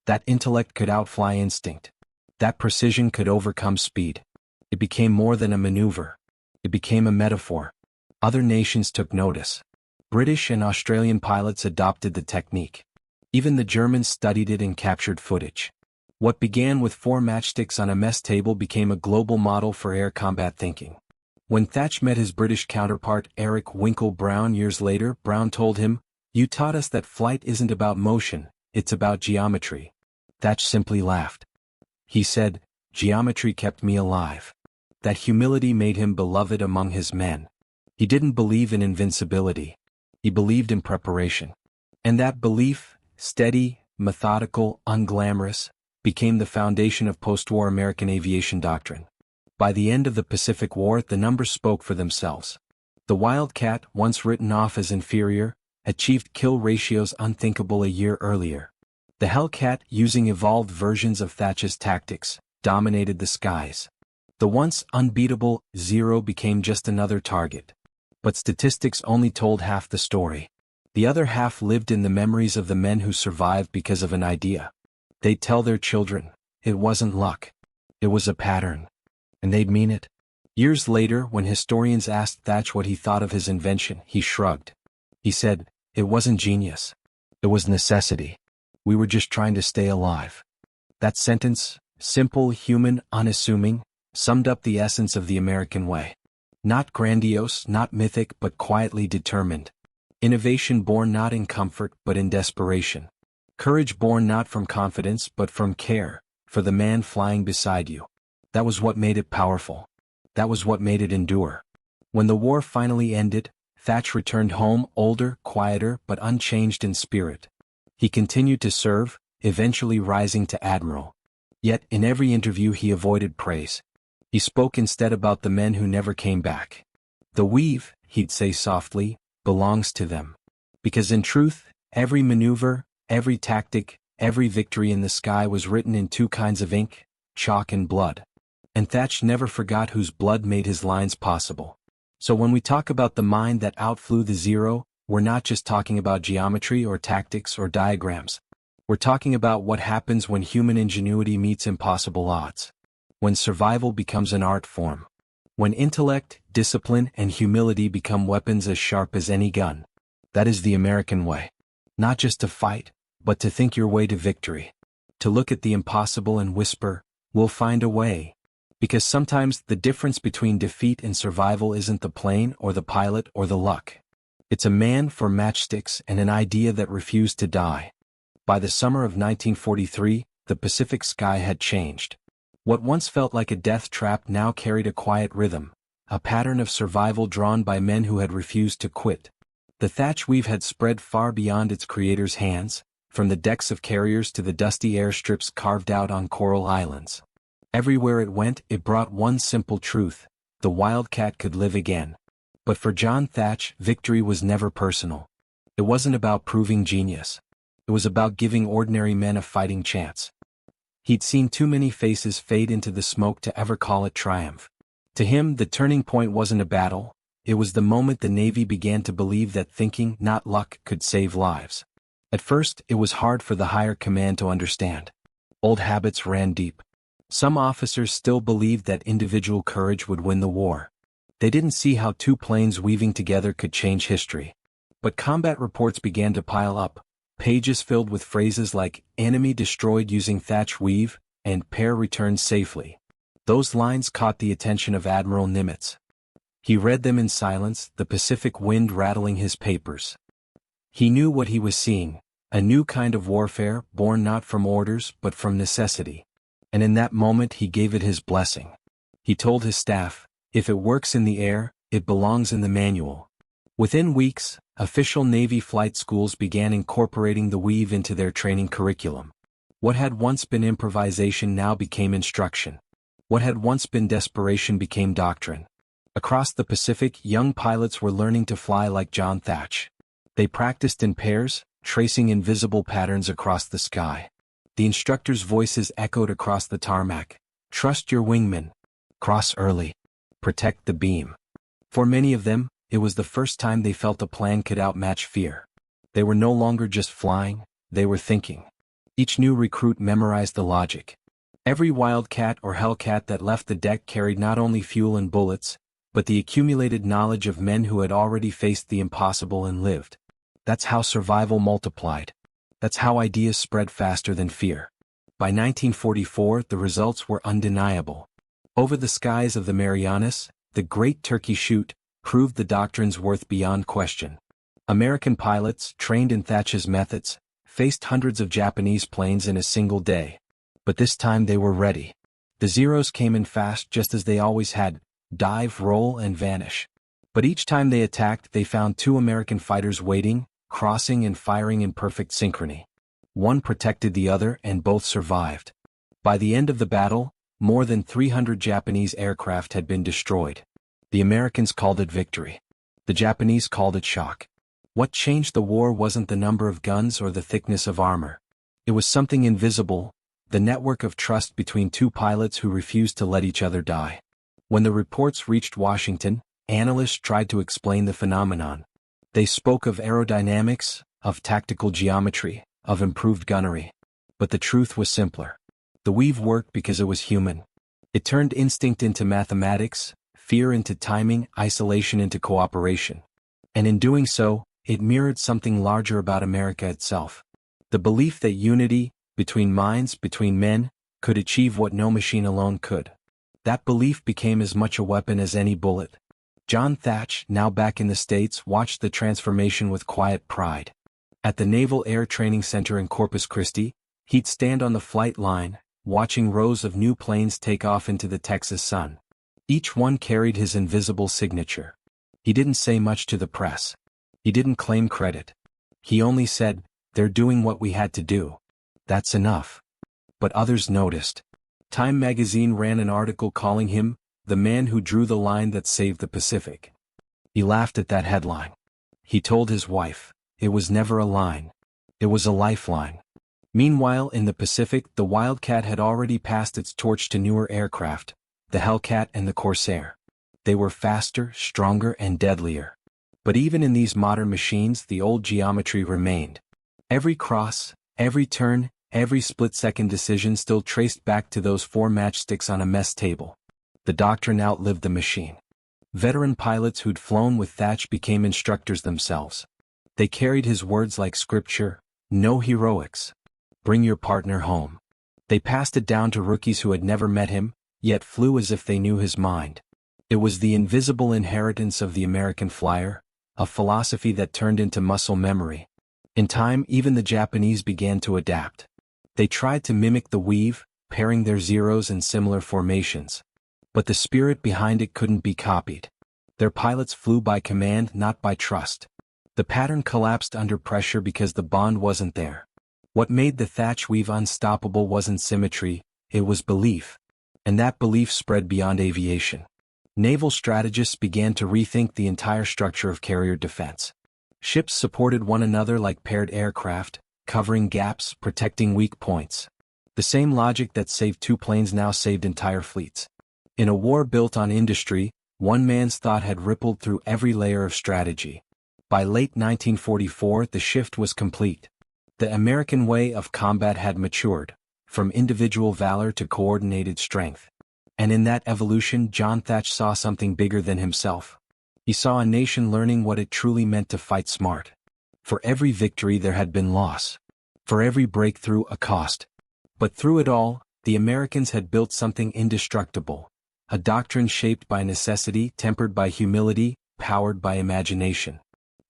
That intellect could outfly instinct. That precision could overcome speed. It became more than a maneuver. It became a metaphor. Other nations took notice. British and Australian pilots adopted the technique. Even the Germans studied it and captured footage. What began with 4 matchsticks on a mess table became a global model for air combat thinking. When Thach met his British counterpart Eric Winkle Brown years later, Brown told him, "You taught us that flight isn't about motion, it's about geometry." Thach simply laughed. He said, "Geometry kept me alive." That humility made him beloved among his men. He didn't believe in invincibility. He believed in preparation. And that belief, steady, methodical, unglamorous, became the foundation of post-war American aviation doctrine. By the end of the Pacific War, the numbers spoke for themselves. The Wildcat, once written off as inferior, achieved kill ratios unthinkable a year earlier. The Hellcat, using evolved versions of Thach's tactics, dominated the skies. The once unbeatable Zero became just another target. But statistics only told half the story. The other half lived in the memories of the men who survived because of an idea. They'd tell their children, it wasn't luck. It was a pattern. And they'd mean it. Years later, when historians asked Thach what he thought of his invention, he shrugged. He said, "It wasn't genius. It was necessity. We were just trying to stay alive." That sentence, simple, human, unassuming, summed up the essence of the American way. Not grandiose, not mythic, but quietly determined. Innovation born not in comfort but in desperation. Courage born not from confidence but from care, for the man flying beside you. That was what made it powerful. That was what made it endure. When the war finally ended, Thach returned home older, quieter, but unchanged in spirit. He continued to serve, eventually rising to admiral. Yet, in every interview he avoided praise. He spoke instead about the men who never came back. The weave, he'd say softly, belongs to them. Because in truth, every maneuver, every tactic, every victory in the sky was written in two kinds of ink, chalk and blood. And Thach never forgot whose blood made his lines possible. So when we talk about the mind that outflew the zero, we're not just talking about geometry or tactics or diagrams. We're talking about what happens when human ingenuity meets impossible odds. When survival becomes an art form. When intellect, discipline, and humility become weapons as sharp as any gun. That is the American way. Not just to fight, but to think your way to victory. To look at the impossible and whisper, "We'll find a way." Because sometimes the difference between defeat and survival isn't the plane or the pilot or the luck. It's a man for matchsticks and an idea that refused to die. By the summer of 1943, the Pacific sky had changed. What once felt like a death trap now carried a quiet rhythm, a pattern of survival drawn by men who had refused to quit. The Thach Weave had spread far beyond its creator's hands, from the decks of carriers to the dusty airstrips carved out on coral islands. Everywhere it went, it brought one simple truth: the Wildcat could live again. But for John Thach, victory was never personal. It wasn't about proving genius. It was about giving ordinary men a fighting chance. He'd seen too many faces fade into the smoke to ever call it triumph. To him, the turning point wasn't a battle. It was the moment the Navy began to believe that thinking, not luck, could save lives. At first, it was hard for the higher command to understand. Old habits ran deep. Some officers still believed that individual courage would win the war. They didn't see how two planes weaving together could change history. But combat reports began to pile up, pages filled with phrases like, "enemy destroyed using Thach Weave," and "pair returned safely." Those lines caught the attention of Admiral Nimitz. He read them in silence, the Pacific wind rattling his papers. He knew what he was seeing, a new kind of warfare, born not from orders but from necessity. And in that moment he gave it his blessing. He told his staff, "If it works in the air, it belongs in the manual." Within weeks, official Navy flight schools began incorporating the weave into their training curriculum. What had once been improvisation now became instruction. What had once been desperation became doctrine. Across the Pacific, young pilots were learning to fly like John Thach. They practiced in pairs, tracing invisible patterns across the sky. The instructors' voices echoed across the tarmac. "Trust your wingman. Cross early. Protect the beam." For many of them, it was the first time they felt a plan could outmatch fear. They were no longer just flying, they were thinking. Each new recruit memorized the logic. Every Wildcat or Hellcat that left the deck carried not only fuel and bullets, but the accumulated knowledge of men who had already faced the impossible and lived. That's how survival multiplied. That's how ideas spread faster than fear. By 1944, the results were undeniable. Over the skies of the Marianas, the Great Turkey Shoot proved the doctrine's worth beyond question. American pilots, trained in Thach's methods, faced hundreds of Japanese planes in a single day. But this time they were ready. The Zeros came in fast just as they always had: dive, roll, and vanish. But each time they attacked, they found two American fighters waiting, crossing and firing in perfect synchrony. One protected the other and both survived. By the end of the battle, more than 300 Japanese aircraft had been destroyed. The Americans called it victory. The Japanese called it shock. What changed the war wasn't the number of guns or the thickness of armor. It was something invisible, the network of trust between two pilots who refused to let each other die. When the reports reached Washington, analysts tried to explain the phenomenon. They spoke of aerodynamics, of tactical geometry, of improved gunnery. But the truth was simpler. The weave worked because it was human. It turned instinct into mathematics, fear into timing, isolation into cooperation. And in doing so, it mirrored something larger about America itself. The belief that unity, between minds, between men, could achieve what no machine alone could. That belief became as much a weapon as any bullet. John Thach, now back in the States, watched the transformation with quiet pride. At the Naval Air Training Center in Corpus Christi, he'd stand on the flight line, watching rows of new planes take off into the Texas sun. Each one carried his invisible signature. He didn't say much to the press. He didn't claim credit. He only said, "They're doing what we had to do. That's enough." But others noticed. Time magazine ran an article calling him the man who drew the line that saved the Pacific. He laughed at that headline. He told his wife, it was never a line. It was a lifeline. Meanwhile, in the Pacific, the Wildcat had already passed its torch to newer aircraft, the Hellcat and the Corsair. They were faster, stronger, and deadlier. But even in these modern machines, the old geometry remained. Every cross, every turn, every split-second decision still traced back to those 4 matchsticks on a mess table. The doctrine outlived the machine. Veteran pilots who'd flown with Thach became instructors themselves. They carried his words like scripture: no heroics. Bring your partner home. They passed it down to rookies who had never met him, yet flew as if they knew his mind. It was the invisible inheritance of the American flyer, a philosophy that turned into muscle memory. In time, even the Japanese began to adapt. They tried to mimic the weave, pairing their zeros in similar formations. But the spirit behind it couldn't be copied. Their pilots flew by command, not by trust. The pattern collapsed under pressure because the bond wasn't there. What made the Thach Weave unstoppable wasn't symmetry, it was belief. And that belief spread beyond aviation. Naval strategists began to rethink the entire structure of carrier defense. Ships supported one another like paired aircraft, covering gaps, protecting weak points. The same logic that saved 2 planes now saved entire fleets. In a war built on industry, one man's thought had rippled through every layer of strategy. By late 1944, the shift was complete. The American way of combat had matured, from individual valor to coordinated strength. And in that evolution, John Thach saw something bigger than himself. He saw a nation learning what it truly meant to fight smart. For every victory there had been loss. For every breakthrough a cost. But through it all, the Americans had built something indestructible. A doctrine shaped by necessity, tempered by humility, powered by imagination.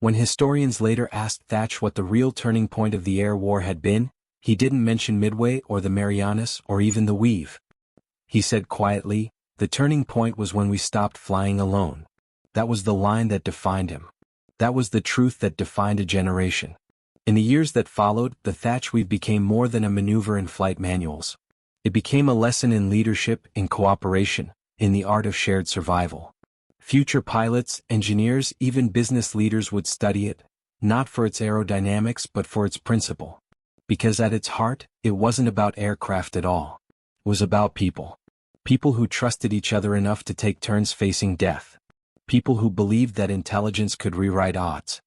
When historians later asked Thach what the real turning point of the air war had been, he didn't mention Midway or the Marianas or even the Weave. He said quietly, the turning point was when we stopped flying alone. That was the line that defined him. That was the truth that defined a generation. In the years that followed, the Thach Weave became more than a maneuver in flight manuals. It became a lesson in leadership, in cooperation, in the art of shared survival. Future pilots, engineers, even business leaders would study it, not for its aerodynamics but for its principle. Because at its heart, it wasn't about aircraft at all. It was about people. People who trusted each other enough to take turns facing death. People who believed that intelligence could rewrite odds.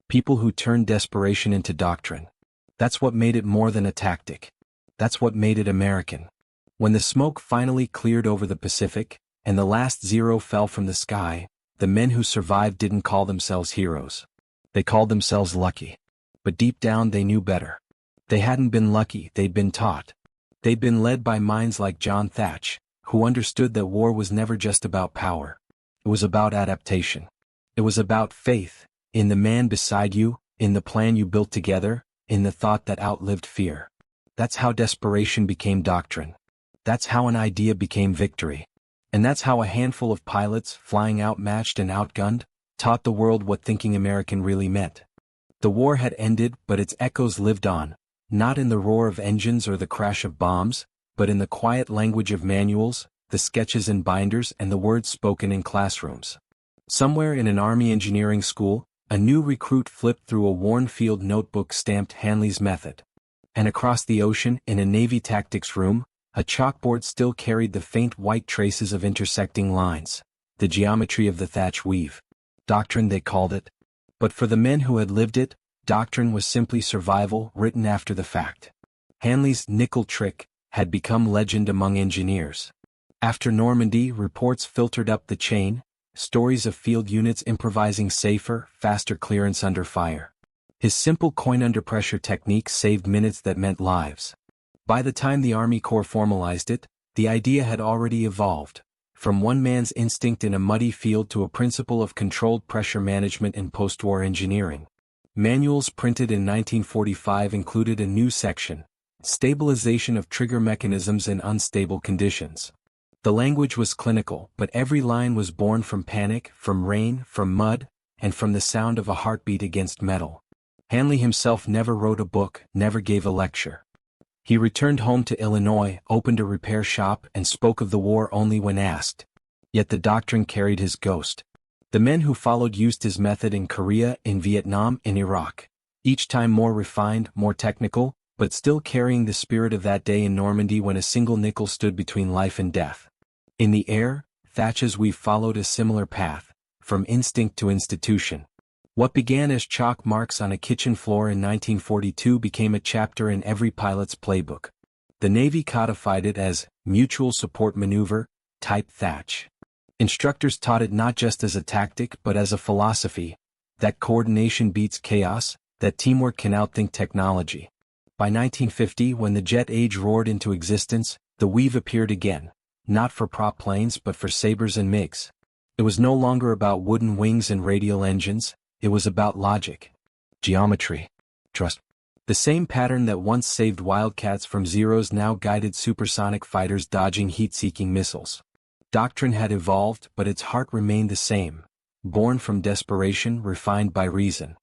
People who turned desperation into doctrine. That's what made it more than a tactic. That's what made it American. When the smoke finally cleared over the Pacific, and the last zero fell from the sky, the men who survived didn't call themselves heroes. They called themselves lucky. But deep down they knew better. They hadn't been lucky, they'd been taught. They'd been led by minds like John Thach, who understood that war was never just about power. It was about adaptation. It was about faith, in the man beside you, in the plan you built together, in the thought that outlived fear. That's how desperation became doctrine. That's how an idea became victory. And that's how a handful of pilots, flying outmatched and outgunned, taught the world what thinking American really meant. The war had ended, but its echoes lived on, not in the roar of engines or the crash of bombs, but in the quiet language of manuals, the sketches in binders, and the words spoken in classrooms. Somewhere in an Army engineering school, a new recruit flipped through a worn field notebook stamped Hanley's method. And across the ocean, in a Navy tactics room, a chalkboard still carried the faint white traces of intersecting lines, the geometry of the Thach Weave. Doctrine they called it. But for the men who had lived it, doctrine was simply survival written after the fact. Hanley's nickel trick had become legend among engineers. After Normandy, reports filtered up the chain, stories of field units improvising safer, faster clearance under fire. His simple coin under pressure technique saved minutes that meant lives. By the time the Army Corps formalized it, the idea had already evolved. from one man's instinct in a muddy field to a principle of controlled pressure management in post-war engineering. Manuals printed in 1945 included a new section, Stabilization of Trigger Mechanisms in Unstable Conditions. The language was clinical, but every line was born from panic, from rain, from mud, and from the sound of a heartbeat against metal. Hanley himself never wrote a book, never gave a lecture. He returned home to Illinois, opened a repair shop, and spoke of the war only when asked. Yet the doctrine carried his ghost. The men who followed used his method in Korea, in Vietnam, in Iraq. Each time more refined, more technical, but still carrying the spirit of that day in Normandy when a single nickel stood between life and death. In the air, Thach's Weave followed a similar path, from instinct to institution. What began as chalk marks on a kitchen floor in 1942 became a chapter in every pilot's playbook. The Navy codified it as Mutual Support Maneuver, Type Thach. Instructors taught it not just as a tactic but as a philosophy, that coordination beats chaos, that teamwork can outthink technology. By 1950, when the jet age roared into existence, the Weave appeared again, not for prop planes but for Sabres and MiGs. It was no longer about wooden wings and radial engines, it was about logic, geometry, trust. The same pattern that once saved Wildcats from Zeros now guided supersonic fighters dodging heat-seeking missiles. Doctrine had evolved, but its heart remained the same, born from desperation, refined by reason.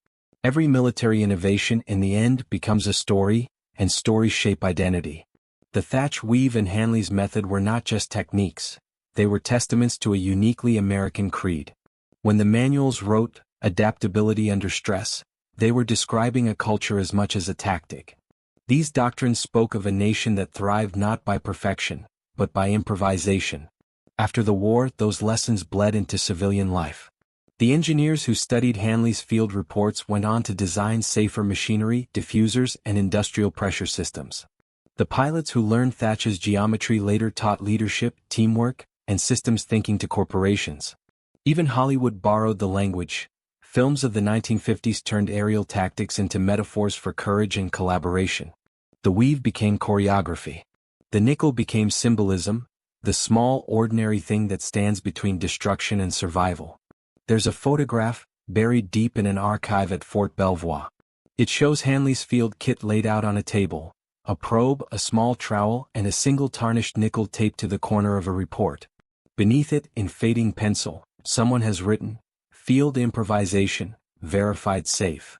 Every military innovation in the end becomes a story, and stories shape identity. The Thach Weave and Hanley's method were not just techniques, they were testaments to a uniquely American creed. When the manuals wrote, adaptability under stress, they were describing a culture as much as a tactic. These doctrines spoke of a nation that thrived not by perfection, but by improvisation. After the war, those lessons bled into civilian life. The engineers who studied Hanley's field reports went on to design safer machinery, diffusers, and industrial pressure systems. The pilots who learned Thach's geometry later taught leadership, teamwork, and systems thinking to corporations. Even Hollywood borrowed the language. Films of the 1950s turned aerial tactics into metaphors for courage and collaboration. The Weave became choreography. The nickel became symbolism, the small, ordinary thing that stands between destruction and survival. There's a photograph, buried deep in an archive at Fort Belvoir. It shows Hanley's field kit laid out on a table, a probe, a small trowel, and a single tarnished nickel taped to the corner of a report. Beneath it, in fading pencil, someone has written, Field Improvisation, Verified Safe.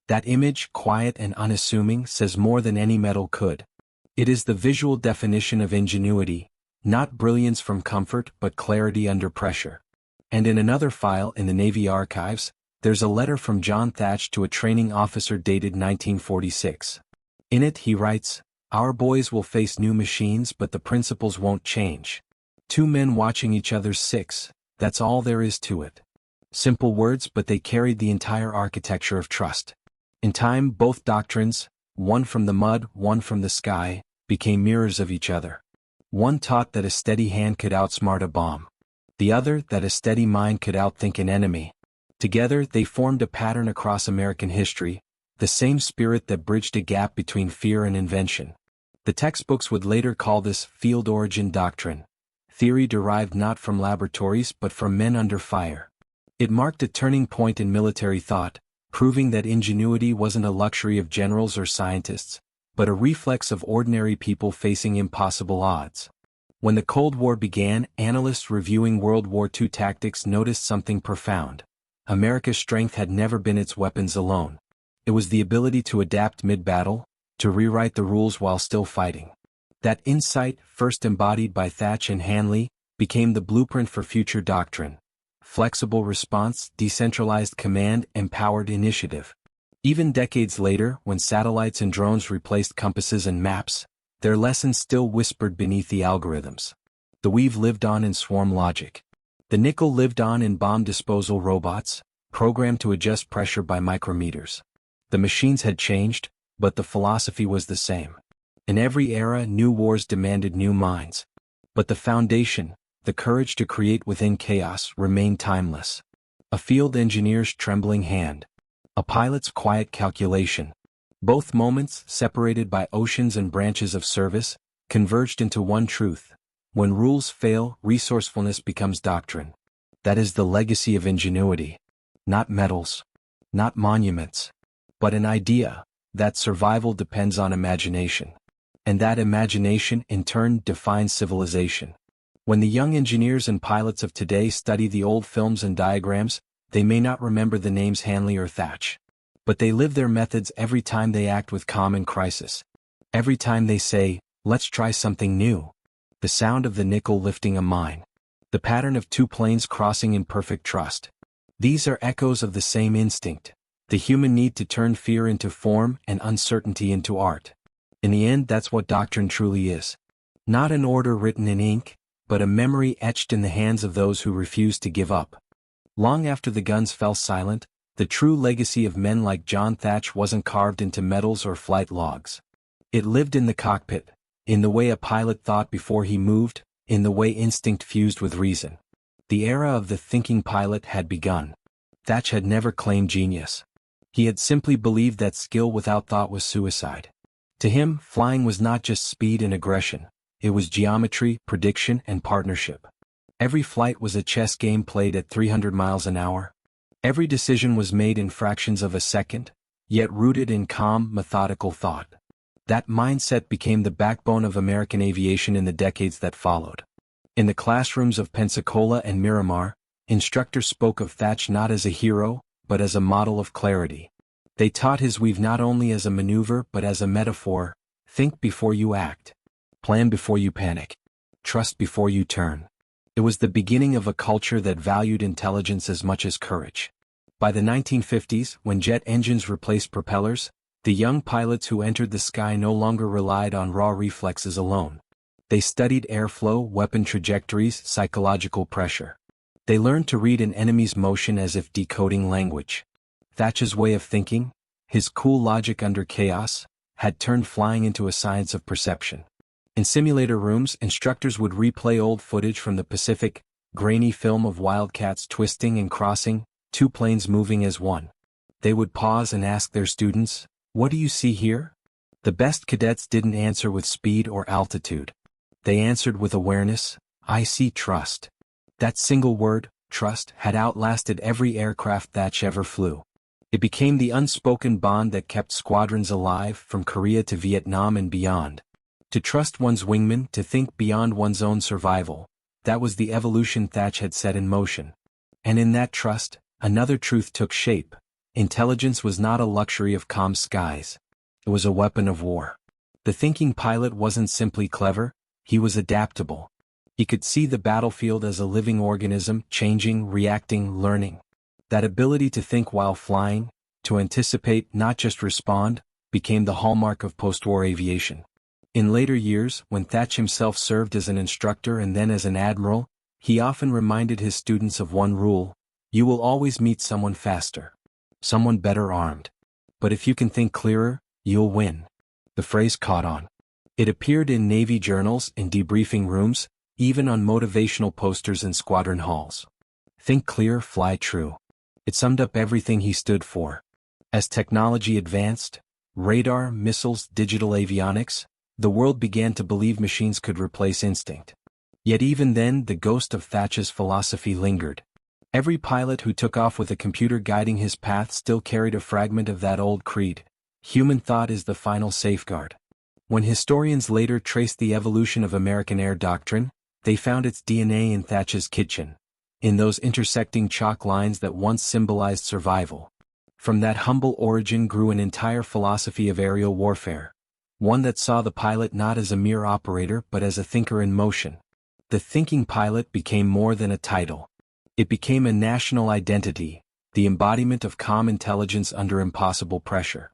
That image, quiet and unassuming, says more than any medal could. It is the visual definition of ingenuity, not brilliance from comfort but clarity under pressure. And in another file in the Navy archives, there's a letter from John Thach to a training officer dated 1946. In it he writes, "Our boys will face new machines but the principles won't change. Two men watching each other's six, that's all there is to it." Simple words, but they carried the entire architecture of trust. In time, both doctrines, one from the mud, one from the sky, became mirrors of each other. One taught that a steady hand could outsmart a bomb. The other, that a steady mind could outthink an enemy. Together, they formed a pattern across American history, the same spirit that bridged a gap between fear and invention. The textbooks would later call this field origin doctrine, theory derived not from laboratories but from men under fire. It marked a turning point in military thought, proving that ingenuity wasn't a luxury of generals or scientists, but a reflex of ordinary people facing impossible odds. When the Cold War began, analysts reviewing World War II tactics noticed something profound. America's strength had never been its weapons alone. It was the ability to adapt mid-battle, to rewrite the rules while still fighting. That insight, first embodied by Thach and Hanley, became the blueprint for future doctrine. Flexible response, decentralized command, empowered initiative. Even decades later, when satellites and drones replaced compasses and maps, their lessons still whispered beneath the algorithms. The Weave lived on in swarm logic. The nickel lived on in bomb disposal robots, programmed to adjust pressure by micrometers. The machines had changed, but the philosophy was the same. In every era, new wars demanded new minds. But the foundation, the courage to create within chaos, remained timeless. A field engineer's trembling hand. A pilot's quiet calculation. Both moments, separated by oceans and branches of service, converged into one truth. When rules fail, resourcefulness becomes doctrine. That is the legacy of ingenuity. Not medals, not monuments, but an idea that survival depends on imagination. And that imagination, in turn, defines civilization. When the young engineers and pilots of today study the old films and diagrams, they may not remember the names Hanley or Thach. But they live their methods every time they act with calm in crisis. Every time they say, let's try something new. The sound of the nickel lifting a mine. The pattern of two planes crossing in perfect trust. These are echoes of the same instinct, the human need to turn fear into form and uncertainty into art. In the end, that's what doctrine truly is. Not an order written in ink, but a memory etched in the hands of those who refuse to give up. Long after the guns fell silent, the true legacy of men like John Thach wasn't carved into medals or flight logs. It lived in the cockpit, in the way a pilot thought before he moved, in the way instinct fused with reason. The era of the thinking pilot had begun. Thach had never claimed genius. He had simply believed that skill without thought was suicide. To him, flying was not just speed and aggression. It was geometry, prediction, and partnership. Every flight was a chess game played at 300 miles an hour. Every decision was made in fractions of a second, yet rooted in calm, methodical thought. That mindset became the backbone of American aviation in the decades that followed. In the classrooms of Pensacola and Miramar, instructors spoke of Thach not as a hero, but as a model of clarity. They taught his weave not only as a maneuver but as a metaphor: think before you act. Plan before you panic. Trust before you turn. It was the beginning of a culture that valued intelligence as much as courage. By the 1950s, when jet engines replaced propellers, the young pilots who entered the sky no longer relied on raw reflexes alone. They studied airflow, weapon trajectories, psychological pressure. They learned to read an enemy's motion as if decoding language. Thach's way of thinking, his cool logic under chaos, had turned flying into a science of perception. In simulator rooms, instructors would replay old footage from the Pacific, grainy film of Wildcats twisting and crossing, two planes moving as one. They would pause and ask their students, "What do you see here?" The best cadets didn't answer with speed or altitude. They answered with awareness. "I see trust." That single word, trust, had outlasted every aircraft Thach ever flew. It became the unspoken bond that kept squadrons alive from Korea to Vietnam and beyond. To trust one's wingman, to think beyond one's own survival, that was the evolution Thach had set in motion. And in that trust, another truth took shape. Intelligence was not a luxury of calm skies. It was a weapon of war. The thinking pilot wasn't simply clever, he was adaptable. He could see the battlefield as a living organism, changing, reacting, learning. That ability to think while flying, to anticipate, not just respond, became the hallmark of post-war aviation. In later years, when Thach himself served as an instructor and then as an admiral, he often reminded his students of one rule: you will always meet someone faster, someone better armed. But if you can think clearer, you'll win. The phrase caught on. It appeared in Navy journals, in debriefing rooms, even on motivational posters in squadron halls. Think clear, fly true. It summed up everything he stood for. As technology advanced, radar, missiles, digital avionics, the world began to believe machines could replace instinct. Yet even then, the ghost of Thach's philosophy lingered. Every pilot who took off with a computer guiding his path still carried a fragment of that old creed: human thought is the final safeguard. When historians later traced the evolution of American air doctrine, they found its DNA in Thach's kitchen, in those intersecting chalk lines that once symbolized survival. From that humble origin grew an entire philosophy of aerial warfare, one that saw the pilot not as a mere operator but as a thinker in motion. The thinking pilot became more than a title. It became a national identity, the embodiment of calm intelligence under impossible pressure.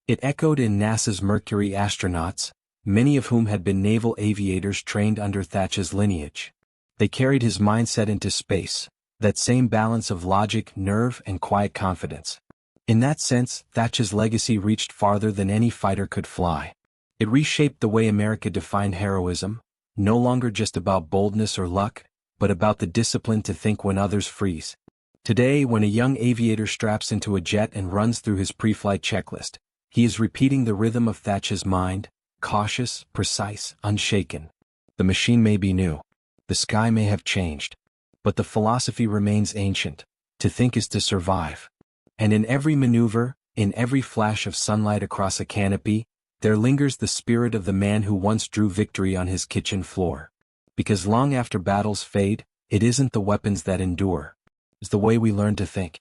It echoed in NASA's Mercury astronauts, many of whom had been naval aviators trained under Thach's lineage. They carried his mindset into space, that same balance of logic, nerve, and quiet confidence. In that sense, Thach's legacy reached farther than any fighter could fly. It reshaped the way America defined heroism, no longer just about boldness or luck, but about the discipline to think when others freeze. Today, when a young aviator straps into a jet and runs through his pre-flight checklist, he is repeating the rhythm of Thach's mind: cautious, precise, unshaken. The machine may be new, The sky may have changed, but the philosophy remains ancient. To think is to survive. And in every maneuver, in every flash of sunlight across a canopy, there lingers the spirit of the man who once drew victory on his kitchen floor. Because long after battles fade, it isn't the weapons that endure. It's the way we learn to think.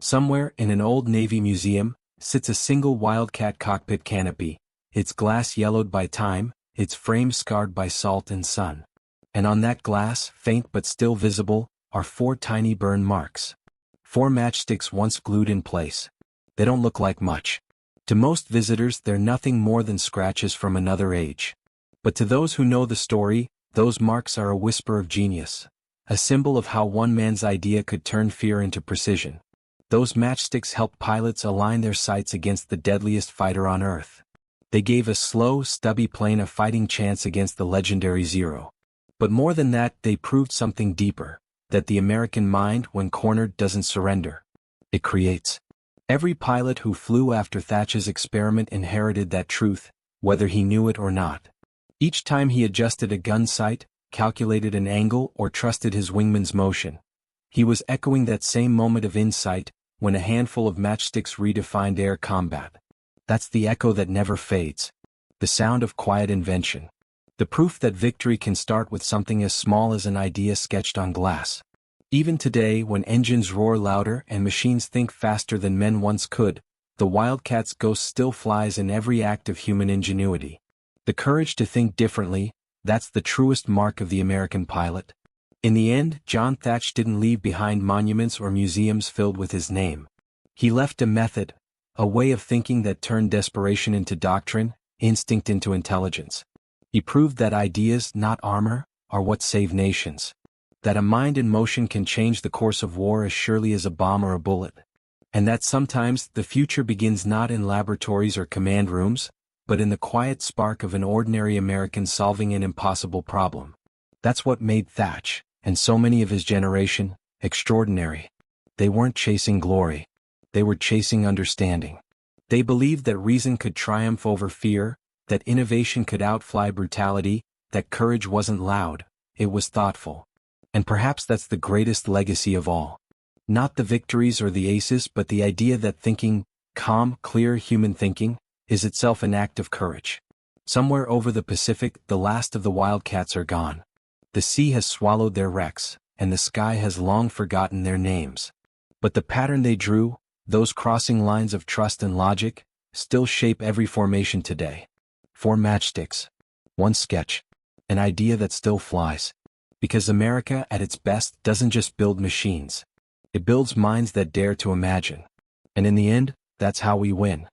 Somewhere in an old Navy museum sits a single Wildcat cockpit canopy, its glass yellowed by time, its frame scarred by salt and sun. And on that glass, faint but still visible, are 4 tiny burn marks. 4 matchsticks once glued in place. They don't look like much. To most visitors, they're nothing more than scratches from another age. But to those who know the story, those marks are a whisper of genius. A symbol of how one man's idea could turn fear into precision. Those matchsticks helped pilots align their sights against the deadliest fighter on Earth. They gave a slow, stubby plane a fighting chance against the legendary Zero. But more than that, they proved something deeper, that the American mind, when cornered, doesn't surrender. It creates. Every pilot who flew after Thach's experiment inherited that truth, whether he knew it or not. Each time he adjusted a gun sight, calculated an angle, or trusted his wingman's motion, he was echoing that same moment of insight, when a handful of matchsticks redefined air combat. That's the echo that never fades. The sound of quiet invention. The proof that victory can start with something as small as an idea sketched on glass. Even today, when engines roar louder and machines think faster than men once could, the Wildcat's ghost still flies in every act of human ingenuity. The courage to think differently, that's the truest mark of the American pilot. In the end, John Thach didn't leave behind monuments or museums filled with his name. He left a method, a way of thinking that turned desperation into doctrine, instinct into intelligence. He proved that ideas, not armor, are what save nations. That a mind in motion can change the course of war as surely as a bomb or a bullet. And that sometimes the future begins not in laboratories or command rooms, but in the quiet spark of an ordinary American solving an impossible problem. That's what made Thach, and so many of his generation, extraordinary. They weren't chasing glory. They were chasing understanding. They believed that reason could triumph over fear, that innovation could outfly brutality, that courage wasn't loud, it was thoughtful. And perhaps that's the greatest legacy of all. Not the victories or the aces, but the idea that thinking, calm, clear human thinking, is itself an act of courage. Somewhere over the Pacific, the last of the Wildcats are gone. The sea has swallowed their wrecks, and the sky has long forgotten their names. But the pattern they drew, those crossing lines of trust and logic, still shape every formation today. 4 matchsticks. 1 sketch. An idea that still flies. Because America, at its best, doesn't just build machines. It builds minds that dare to imagine. And in the end, that's how we win.